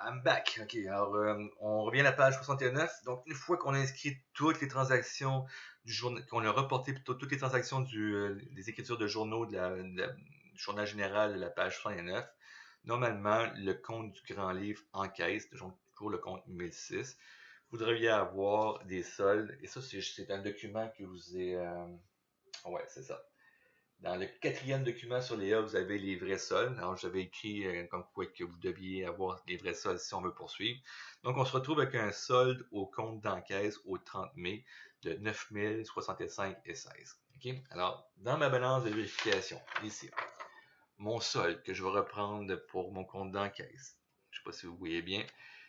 I'm back. OK, alors on revient à la page 69. Donc, une fois qu'on a inscrit toutes les transactions du journal, qu'on a reporté plutôt toutes les transactions des écritures de journaux du journal général de la page 69, normalement, le compte du grand livre encaisse, toujours le compte 1006. Vous devriez avoir des soldes, et ça, c'est un document que vous ai. Ouais, c'est ça. Dans le quatrième document sur les A, vous avez les vrais soldes. Alors, j'avais écrit comme quoi que vous deviez avoir les vrais soldes si on veut poursuivre. Donc, on se retrouve avec un solde au compte d'encaisse au 30 mai de 9065,16. OK? Alors, dans ma balance de vérification, ici, mon solde que je vais reprendre pour mon compte d'encaisse, je ne sais pas si vous voyez bien,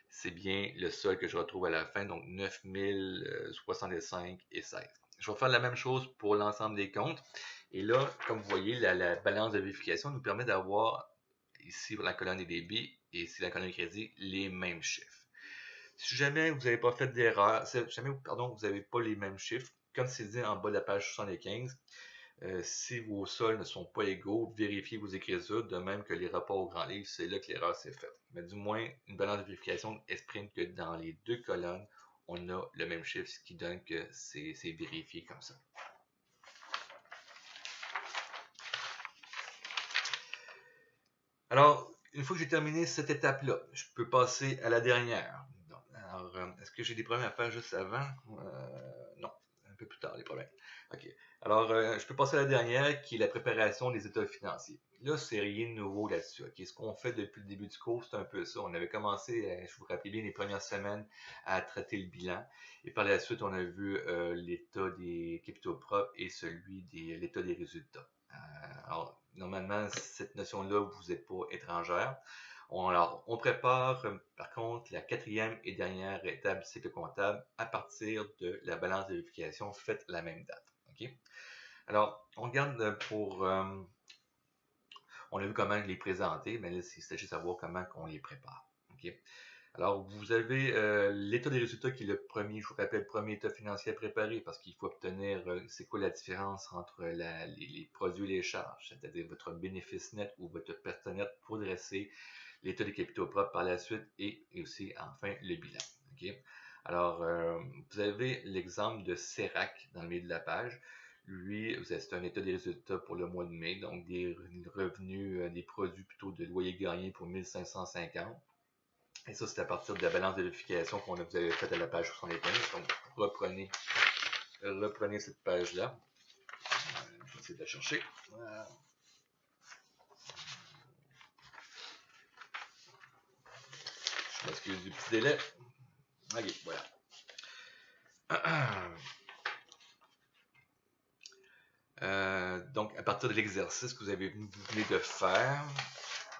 c'est bien le solde que je retrouve à la fin, donc 9065,16. Je vais faire la même chose pour l'ensemble des comptes. Et là, comme vous voyez, la balance de vérification nous permet d'avoir ici pour la colonne des débits et ici la colonne de crédit les mêmes chiffres. Si jamais vous n'avez pas fait d'erreur, si jamais pardon, vous n'avez pas les mêmes chiffres, comme c'est dit en bas de la page 75, si vos soldes ne sont pas égaux, vérifiez vos écritures, de même que les rapports au grand livre, c'est là que l'erreur s'est faite. Mais du moins, une balance de vérification exprime que dans les deux colonnes, on a le même chiffre, ce qui donne que c'est vérifié comme ça. Alors, une fois que j'ai terminé cette étape-là, je peux passer à la dernière. Alors, est-ce que j'ai des problèmes à faire juste avant? Non, un peu plus tard, les problèmes. OK. Alors, je peux passer à la dernière, qui est la préparation des états financiers. Là, c'est rien de nouveau là-dessus. OK? Ce qu'on fait depuis le début du cours, c'est un peu ça. On avait commencé, je vous rappelle bien, les premières semaines à traiter le bilan. Et par la suite, on a vu l'état des capitaux propres et celui de l'état des résultats. Alors, normalement, cette notion-là vous n'êtes pas étrangère. On prépare, par contre, la quatrième et dernière étape du cycle comptable à partir de la balance de vérification faite à la même date. Okay? Alors, on regarde on a vu comment les présenter, mais là, il s'agit de savoir comment on les prépare. Okay? Alors, vous avez l'état des résultats qui est le premier, je vous rappelle, le premier état financier à préparer parce qu'il faut obtenir, c'est quoi la différence entre les produits et les charges, c'est-à-dire votre bénéfice net ou votre perte nette pour dresser l'état des capitaux propres par la suite et aussi, enfin, le bilan. Okay? Alors, vous avez l'exemple de CERAC dans le milieu de la page. Lui, c'est un état des résultats pour le mois de mai, donc des revenus, des produits plutôt de loyer gagné pour 1550. Et ça, c'est à partir de la balance de vérification qu'on vous avez faite à la page 75. Donc, reprenez cette page-là. Je vais essayer de la chercher. Voilà. Je m'excuse du petit délai. OK, voilà. Donc, à partir de l'exercice que vous venez de faire,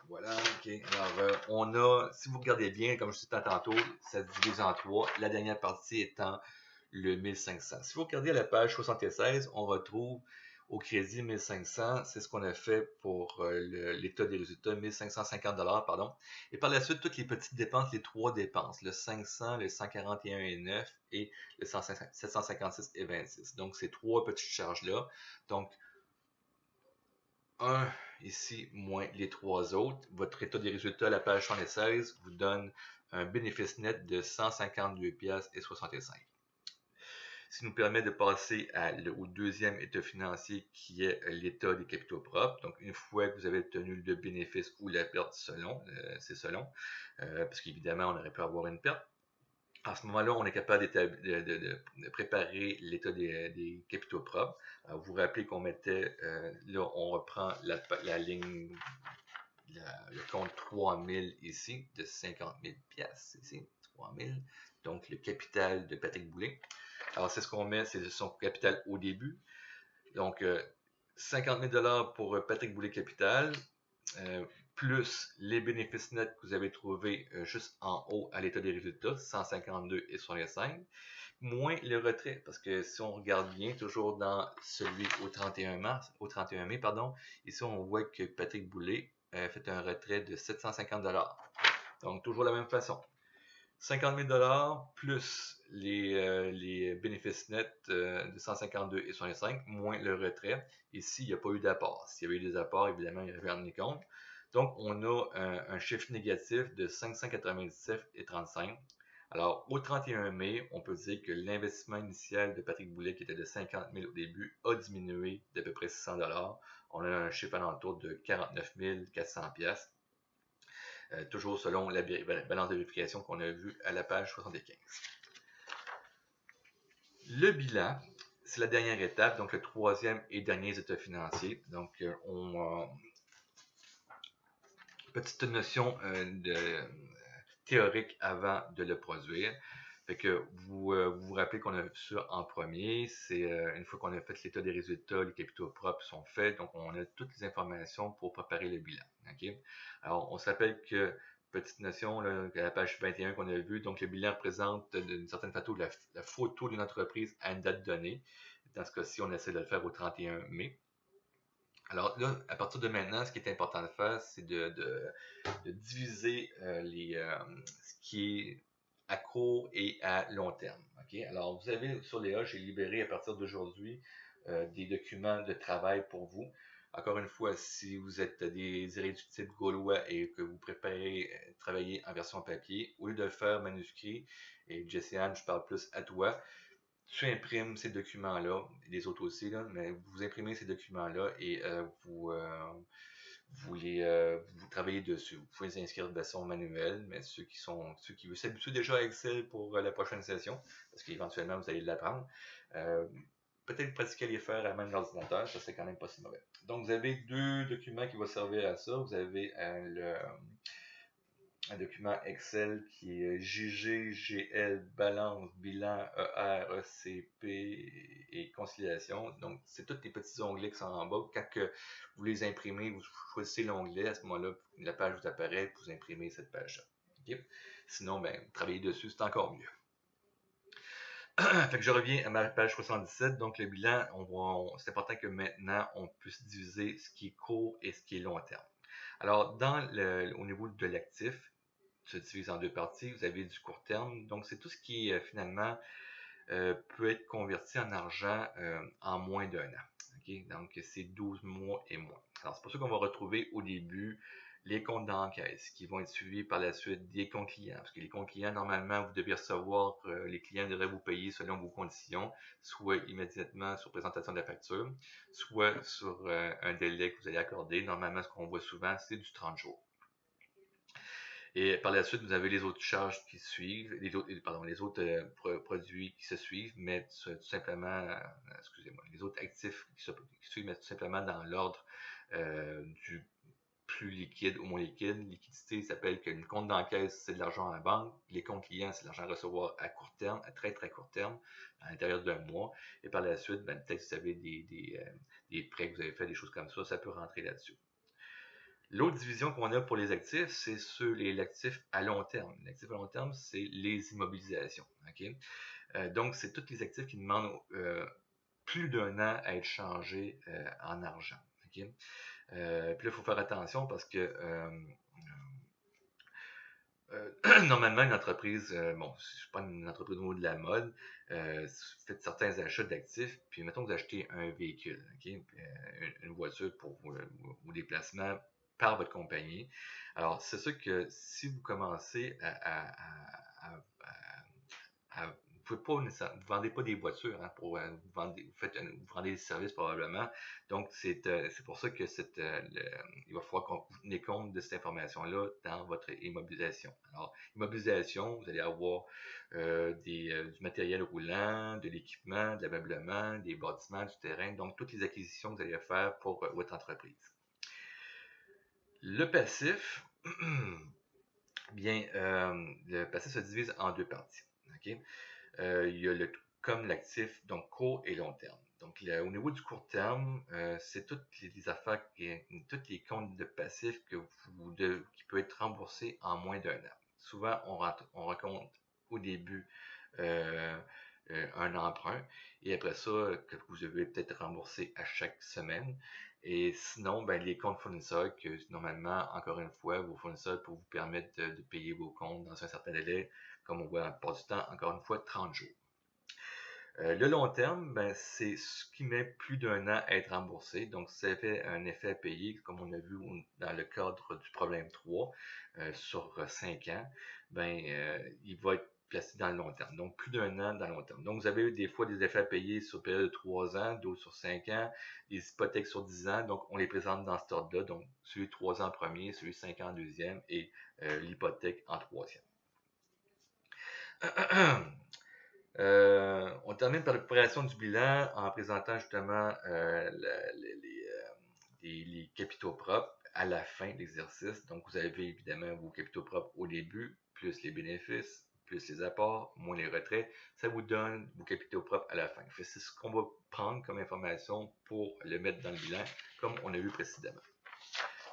voilà, OK. Alors, on a, si vous regardez bien, comme je disais tantôt, ça se divise en trois. La dernière partie étant le 1500. Si vous regardez à la page 76, on retrouve au crédit 1500, c'est ce qu'on a fait pour l'état des résultats, 1550 $, pardon. Et par la suite, toutes les petites dépenses, les trois dépenses, le 500, le 141,9 et le 756,26. Donc, ces trois petites charges-là. Donc, 1 ici moins les trois autres. Votre état des résultats à la page 76 vous donne un bénéfice net de 152,65 $. Ce qui nous permet de passer au deuxième état financier qui est l'état des capitaux propres. Donc, une fois que vous avez obtenu le bénéfice ou la perte c'est selon, parce qu'évidemment, on aurait pu avoir une perte. À ce moment-là, on est capable de préparer l'état des capitaux propres. Alors, vous vous rappelez qu'on mettait, là, on reprend la ligne, le compte 3000 ici, de 50 000 piastres ici, 3000. Donc, le capital de Patrick Boulay. Alors, c'est ce qu'on met, c'est son capital au début. Donc, 50 000 $ pour Patrick Boulay Capital, plus les bénéfices nets que vous avez trouvés juste en haut à l'état des résultats, 152,65, moins le retrait, parce que si on regarde bien, toujours dans celui au 31 mai, pardon, ici on voit que Patrick Boulay a fait un retrait de 750 $. Donc, toujours la même façon. 50 000 $ plus les bénéfices nets de 152,65 moins le retrait. Ici, il n'y a pas eu d'apport. S'il y avait eu des apports, évidemment, il y avait un compte. Donc, on a un chiffre négatif de 597,35. Alors, au 31 mai, on peut dire que l'investissement initial de Patrick Boulet, qui était de 50 000 au début, a diminué d'à peu près 600 $. On a un chiffre alentour de 49 400 $. Toujours selon la balance de vérification qu'on a vue à la page 75. Le bilan, c'est la dernière étape, donc le troisième et dernier état financier. Donc, petite notion théorique avant de le produire. Fait que vous vous rappelez qu'on a vu ça en premier. C'est une fois qu'on a fait l'état des résultats, les capitaux propres sont faits. Donc, on a toutes les informations pour préparer le bilan. Okay? Alors, on se rappelle que, petite notion, là, à la page 21 qu'on a vu, donc le bilan représente d'une certaine façon la photo d'une entreprise à une date donnée. Dans ce cas-ci, on essaie de le faire au 31 mai. Alors là, à partir de maintenant, ce qui est important de faire, c'est de diviser ce qui est à court et à long terme. Okay? Alors, vous avez sur Léa, j'ai libéré à partir d'aujourd'hui des documents de travail pour vous. Encore une fois, si vous êtes des irréductibles gaulois et que vous préférez travailler en version papier, au lieu de le faire manuscrit, et Jessiane, je parle plus à toi, tu imprimes ces documents-là, les autres aussi, là, mais vous imprimez ces documents-là et vous travaillez dessus. Vous pouvez les inscrire de façon manuelle, mais ceux qui veulent s'habituer déjà à Excel pour la prochaine session, parce qu'éventuellement vous allez l'apprendre, peut-être pratiquer les faire à même l'ordinateur, ça c'est quand même pas si mauvais. Donc vous avez deux documents qui vont servir à ça. Vous avez un document Excel qui est JG, GL, balance, bilan, ER, ECP et conciliation. Donc, c'est tous les petits onglets qui sont en bas. Quand vous les imprimez, vous choisissez l'onglet. À ce moment-là, la page vous apparaît, vous imprimez cette page-là. Okay? Sinon, ben, travailler dessus, c'est encore mieux. Fait que je reviens à ma page 77. Donc, le bilan, c'est important que maintenant, on puisse diviser ce qui est court et ce qui est long terme. Alors, au niveau de l'actif, se divise en deux parties. Vous avez du court terme, donc c'est tout ce qui finalement peut être converti en argent en moins d'un an. Okay? Donc c'est 12 mois et moins. Alors c'est pour ça qu'on va retrouver au début les comptes d'encaisse qui vont être suivis par la suite des comptes clients. Parce que les comptes clients, normalement, vous devez recevoir, les clients devraient vous payer selon vos conditions, soit immédiatement sur présentation de la facture, soit sur un délai que vous allez accorder. Normalement, ce qu'on voit souvent, c'est du 30 jours. Et par la suite, vous avez les autres charges qui suivent, les autres produits qui se suivent, mais tout simplement, excusez-moi, les autres actifs qui suivent, mais tout simplement dans l'ordre du plus liquide au moins liquide. Liquidité s'appelle qu'une compte d'encaisse, c'est de l'argent à la banque. Les comptes clients, c'est de l'argent à recevoir à court terme, à très très court terme, à l'intérieur d'un mois. Et par la suite, ben, peut-être que vous avez des prêts que vous avez fait, des choses comme ça peut rentrer là-dessus. L'autre division qu'on a pour les actifs, c'est l'actif à long terme. L'actif à long terme, c'est les immobilisations. Okay? Donc, c'est tous les actifs qui demandent plus d'un an à être changés en argent. Okay? Puis là, il faut faire attention parce que normalement, une entreprise, bon, je ne suis pas une entreprise au niveau de la mode, vous faites certains achats d'actifs, puis mettons que vous achetez un véhicule, okay? Une voiture pour vos déplacements par votre compagnie. Alors, c'est sûr que si vous commencez vous ne vendez pas des voitures, hein, vous vendez des services probablement. Donc, c'est pour ça que il va falloir qu'on tenez compte de cette information-là dans votre immobilisation. Alors, immobilisation, vous allez avoir du matériel roulant, de l'équipement, de l'ameublement, des bâtiments, du terrain, donc toutes les acquisitions que vous allez faire pour votre entreprise. Le passif, bien, le passif se divise en deux parties. Okay? Il y a comme l'actif, donc court et long terme. Donc, au niveau du court terme, c'est toutes les affaires, tous les comptes de passifs qui peuvent être remboursés en moins d'un an. Souvent, on raconte au début un emprunt et après ça, que vous devez peut-être rembourser à chaque semaine. Et sinon, ben, les comptes fournisseurs, que normalement, encore une fois, vos fournisseurs pour vous permettre de payer vos comptes dans un certain délai, comme on voit la plupart du temps, encore une fois, 30 jours. Le long terme, ben, c'est ce qui met plus d'un an à être remboursé. Donc, si ça fait un effet à payer, comme on a vu dans le cadre du problème 3, sur 5 ans, ben, il va être placé dans le long terme. Donc, plus d'un an dans le long terme. Donc, vous avez eu des fois des effets à payer sur une période de 3 ans, d'autres sur 5 ans, des hypothèques sur 10 ans. Donc, on les présente dans cet ordre-là. Donc, celui de 3 ans en premier, celui de 5 ans en deuxième et l'hypothèque en troisième. On termine par la préparation du bilan en présentant justement les capitaux propres à la fin de l'exercice. Donc, vous avez évidemment vos capitaux propres au début, plus les bénéfices, plus les apports, moins les retraits. Ça vous donne vos capitaux propres à la fin. C'est ce qu'on va prendre comme information pour le mettre dans le bilan, comme on a vu précédemment.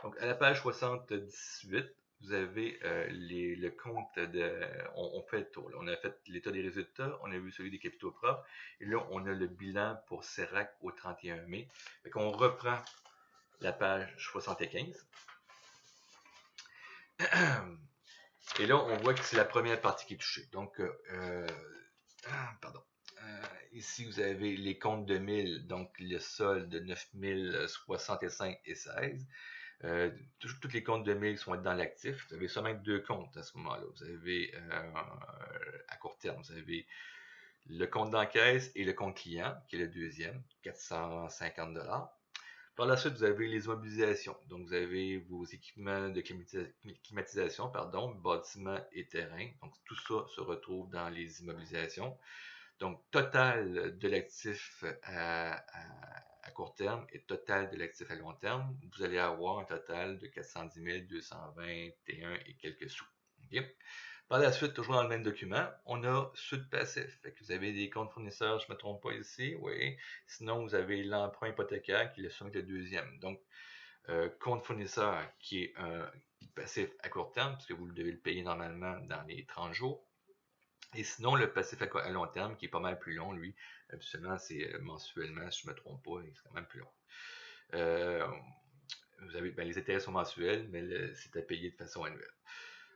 Donc, à la page 78, vous avez le compte de... On fait le tour. Là. On a fait l'état des résultats, on a vu celui des capitaux propres, et là, on a le bilan pour CERAC au 31 mai. Fait qu'on reprend la page 75. Et là, on voit que c'est la première partie qui est touchée. Donc, pardon. Ici, vous avez les comptes de 1000, donc le solde de 9065 et 16. Tous les comptes de 1000 sont dans l'actif. Vous avez seulement deux comptes à ce moment-là. Vous avez à court terme, vous avez le compte d'encaisse et le compte client, qui est le deuxième, 450 $. Par la suite, vous avez les immobilisations. Donc, vous avez vos équipements de climatisation, bâtiments et terrains. Donc, tout ça se retrouve dans les immobilisations. Donc, total de l'actif à court terme et total de l'actif à long terme, vous allez avoir un total de 410 221 et quelques sous. Okay? Par la suite, toujours dans le même document, on a ceux de passif. Fait que vous avez des comptes fournisseurs, je ne me trompe pas ici, oui. Sinon, vous avez l'emprunt hypothécaire qui est le deuxième. Donc, compte fournisseur qui est un passif à court terme, puisque vous devez le payer normalement dans les 30 jours. Et sinon, le passif à long terme, qui est pas mal plus long, lui, habituellement, c'est mensuellement, si je ne me trompe pas, c'est quand même plus long. Vous avez, les intérêts sont mensuels, mais c'est à payer de façon annuelle.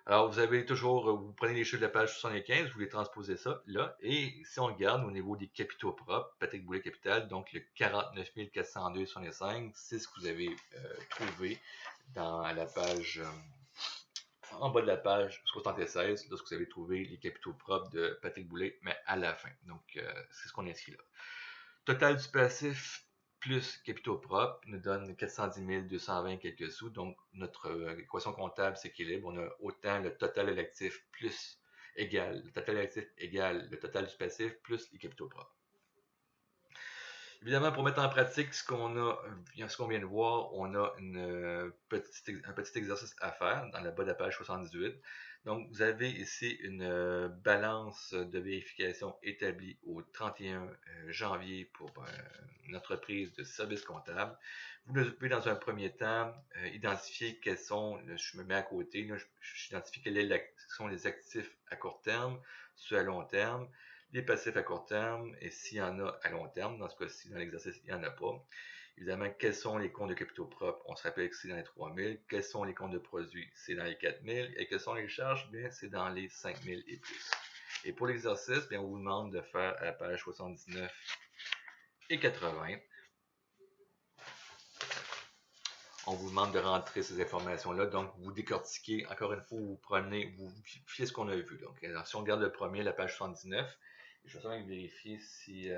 Alors, vous avez toujours, vous prenez les chiffres de la page 75, vous les transposez ça là, et si on regarde au niveau des capitaux propres, Patrick Boulet Capital, donc le 49 402,65, c'est ce que vous avez trouvé dans la page, en bas de la page 76, lorsque vous avez trouvé les capitaux propres de Patrick Boulet, mais à la fin. Donc, c'est ce qu'on inscrit là. Total du passif plus capitaux propres nous donne 410 220 quelques sous. Donc, notre équation comptable s'équilibre. On a autant le total de l'actif plus égal, le total de l'actif égale le total du passif plus les capitaux propres. Évidemment, pour mettre en pratique ce qu'on vient de voir, on a un petit exercice à faire dans le bas de la page 78. Donc, vous avez ici une balance de vérification établie au 31 janvier pour une entreprise de services comptables. Vous devez, dans un premier temps, identifier quels sont, je me mets à côté, j'identifie quels sont les actifs à court terme, ceux à long terme, les passifs à court terme, et s'il y en a à long terme, dans ce cas-ci, dans l'exercice, il n'y en a pas. Évidemment, quels sont les comptes de capitaux propres? On se rappelle que c'est dans les 3000. Quels sont les comptes de produits? C'est dans les 4000. Et quelles sont les charges? Bien, c'est dans les 5000 et plus. Et pour l'exercice, bien, on vous demande de faire à la page 79 et 80. On vous demande de rentrer ces informations-là. Donc, vous décortiquez, encore une fois, vous vérifiez ce qu'on a vu. Donc, alors, si on regarde le premier, la page 79, je vais même vérifier si...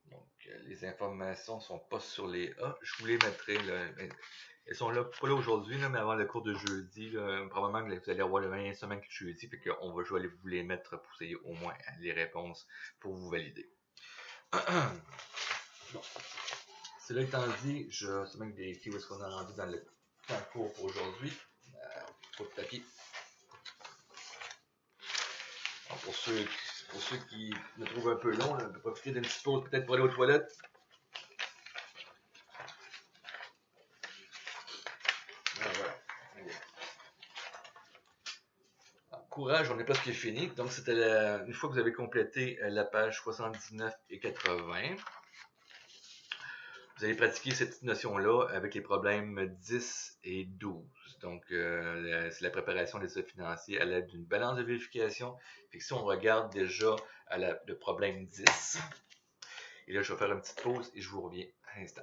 Donc, les informations ne sont pas sur les A. Je vous les mettrai. Là. Elles sont là, pas là aujourd'hui, mais avant le cours de jeudi. Là, probablement que vous allez avoir le 20 semaine de jeudi. Fait qu'on va je vais vous les mettre pour que vous ayez au moins les réponses pour vous valider. Bon. Cela étant dit, je vais seulement vérifier où est-ce qu'on a rendu dans le temps court pour aujourd'hui. Trop de papier. Alors, pour ceux qui me trouvent un peu long, on peut profiter d'une petite pause peut-être pour aller aux toilettes. Voilà. Alors, courage, on n'est pas ce qui est fini. Donc, c'était une fois que vous avez complété la page 79 et 80. Vous allez pratiquer cette petite notion-là avec les problèmes 10 et 12. Donc, c'est la préparation des états financiers à l'aide d'une balance de vérification. Fait que si on regarde déjà le problème 10, et là, je vais faire une petite pause et je vous reviens à l'instant.